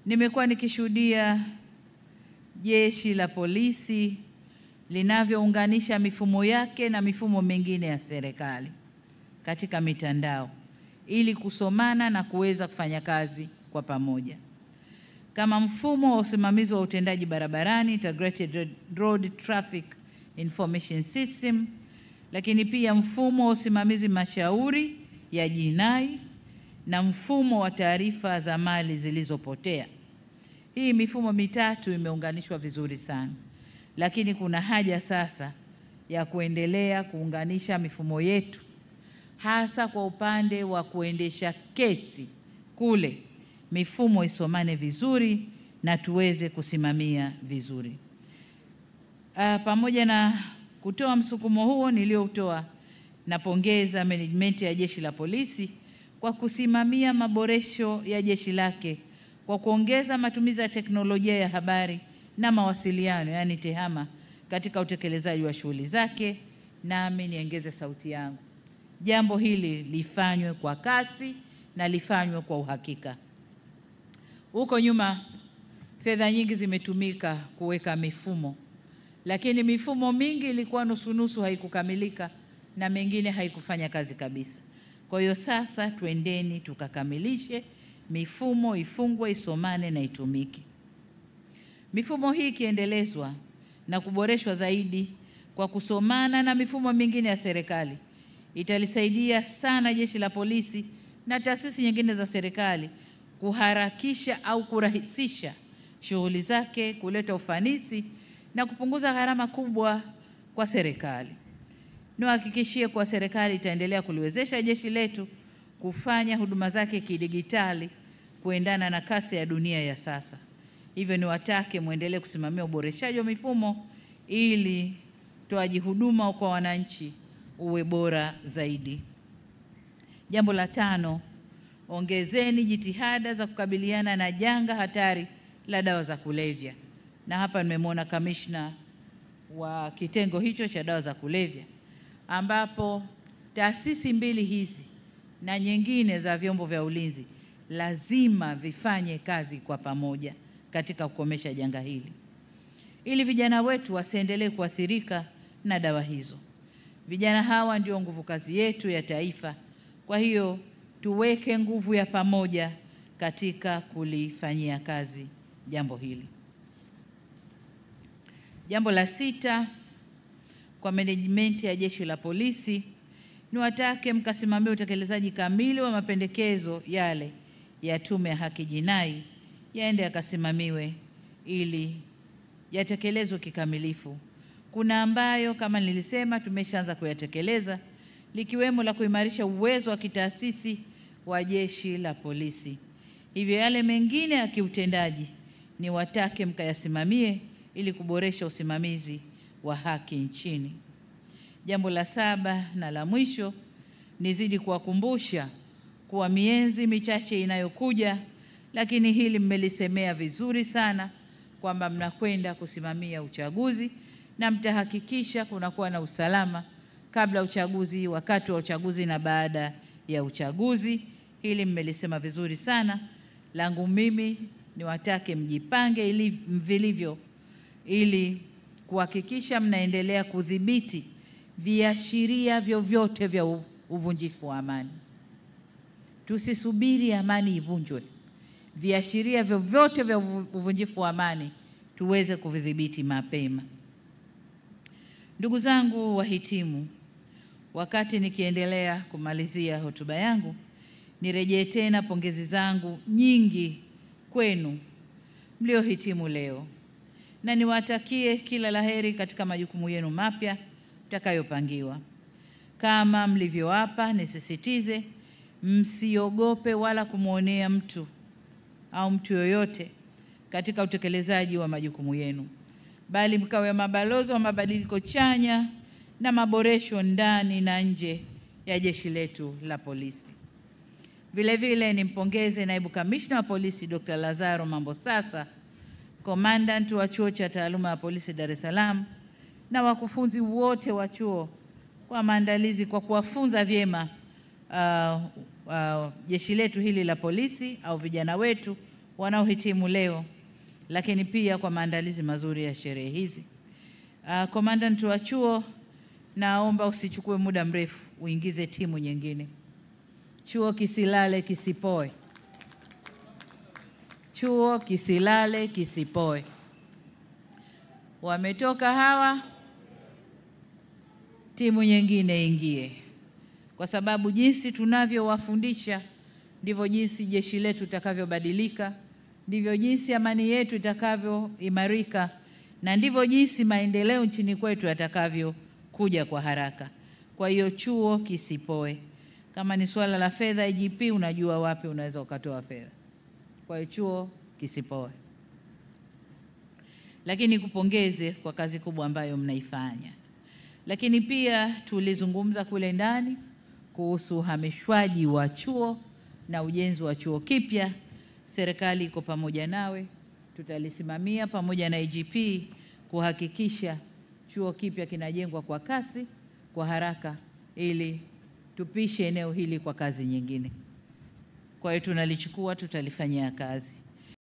Nimekuwa nikishuhudia jeshi la polisi linavyounganisha mifumo yake na mifumo mingine ya serikali katika mitandao ili kusomana na kuweza kufanya kazi kwa pamoja. Kama mfumo wa usimamizi wa utendaji barabarani, Integrated Road Traffic Information System, lakini pia mfumo wa usimamizi mashauri ya jinai na mfumo wa taarifa za mali zilizopotea. Hii mifumo mitatu imeunganishwa vizuri sana, lakini kuna haja sasa ya kuendelea kuunganisha mifumo yetu, hasa kwa upande wa kuendesha kesi kule, mifumo isomane vizuri na tuweze kusimamia vizuri. Pamoja na kutoa msukumo huo nilioutoa, napongeza management ya Jeshi la Polisi kwa kusimamia maboresho ya jeshi lake kwa kuongeza matumizi ya teknolojia ya habari na mawasiliano, yani TEHAMA, katika utekelezaji wa shughuli zake. Nami niongeze sauti yangu, jambo hili lifanywe kwa kasi na lifanywe kwa uhakika. Huko nyuma fedha nyingi zimetumika kuweka mifumo, lakini mifumo mingi ilikuwa nusu-nusu, haikukamilika na mengine haikufanya kazi kabisa. Kwa hiyo sasa twendeni tukakamilishe mifumo, ifungwe, isomane na itumike. Mifumo hii ikiendelezwa na kuboreshwa zaidi kwa kusomana na mifumo mingine ya serikali, italisaidia sana Jeshi la Polisi na taasisi nyingine za serikali kuharakisha au kurahisisha shughuli zake, kuleta ufanisi na kupunguza gharama kubwa kwa serikali. Niwahakikishie kwa serikali itaendelea kuliwezesha jeshi letu kufanya huduma zake kidigitali kuendana na kasi ya dunia ya sasa. Hivyo niwatake muendelee kusimamia uboreshaji wa mifumo ili utoaji huduma kwa wananchi uwe bora zaidi. Jambo la 5, ongezeni jitihada za kukabiliana na janga hatari la dawa za kulevya. Na hapa nimemwona kamishna wa kitengo hicho cha dawa za kulevya, ambapo taasisi mbili hizi na nyingine za vyombo vya ulinzi lazima vifanye kazi kwa pamoja katika kukomesha janga hili, ili vijana wetu wasiendelee kuathirika na dawa hizo. Vijana hawa ndio nguvu kazi yetu ya taifa. Kwa hiyo tuweke nguvu ya pamoja katika kulifanyia kazi jambo hili. Jambo la 6, kwa management ya Jeshi la Polisi, niwatake mkasimamia utekelezaji kamili wa mapendekezo yale ya Tume ya Haki Jinai, yaende yakasimamiwe ili yatekelezwe kikamilifu. Kuna ambayo kama nilisema tumeshaanza kuyatekeleza, likiwemo la kuimarisha uwezo wa kitaasisi wa Jeshi la Polisi. Hivyo yale mengine ya kiutendaji niwatake mkayasimamie ili kuboresha usimamizi wa haki nchini. Jambo la 7 na la mwisho, nizidi kuwakumbusha kuwa miezi michache inayokuja, lakini hili mmelisemea vizuri sana, kwamba mnakwenda kusimamia uchaguzi na mtahakikisha kunakuwa na usalama kabla uchaguzi, wakati wa uchaguzi na baada ya uchaguzi. Hili mmelisema vizuri sana. Langu mimi niwatake mjipange vilivyo ili kuhakikisha mnaendelea kudhibiti viashiria vyovyote vya uvunjifu wa amani. Tusisubiri amani ivunjwe. Viashiria vyovyote vya uvunjifu wa amani tuweze kuvidhibiti mapema. Ndugu zangu wahitimu, wakati nikiendelea kumalizia hotuba yangu, nirejee tena pongezi zangu nyingi kwenu mliohitimu leo, na niwatakie kila laheri katika majukumu yenu mapya mtakayopangiwa. Kama mlivyoapa, nisisitize msiogope wala kumwonea mtu au mtu yoyote katika utekelezaji wa majukumu yenu, bali mkawe mabalozi wa mabadiliko chanya na maboresho ndani na nje ya jeshi letu la polisi. Vile vile nimpongeze Naibu Kamishna wa Polisi Dr. Lazaro Mambosasa, Commandant wa Chuo cha Taaluma ya Polisi Dar es Salaam, na wakufunzi wote wa chuo kwa maandalizi, kwa kuwafunza vyema jeshi letu hili la polisi au vijana wetu wanaohitimu leo, lakini pia kwa maandalizi mazuri ya sherehe hizi. Commandant wa chuo, naomba usichukue muda mrefu, uingize timu nyingine. Chuo kisilale kisipoe. Chuo kisilale kisipoe. Wametoka hawa, timu nyingine ingie, kwa sababu jinsi tunavyowafundisha ndivyo jinsi jeshi letu litakavyobadilika, ndivyo jinsi amani yetu itakavyoimarika, na ndivyo jinsi maendeleo nchini kwetu yatakavyokuja kwa haraka. Kwa hiyo chuo kisipoe. Kama ni swala la fedha, IGP unajua wapi unaweza ukatoa fedha. Kwa hiyo chuo kisipoe. Lakini kupongeze kwa kazi kubwa ambayo mnaifanya. Lakini pia tulizungumza kule ndani kuhusu uhamishwaji wa chuo na ujenzi wa chuo kipya. Serikali iko pamoja nawe, tutalisimamia pamoja na IGP kuhakikisha chuo kipya kinajengwa kwa kasi, kwa haraka, ili tupishe eneo hili kwa kazi nyingine. Kwa hiyo tunalichukua, tutalifanyia kazi.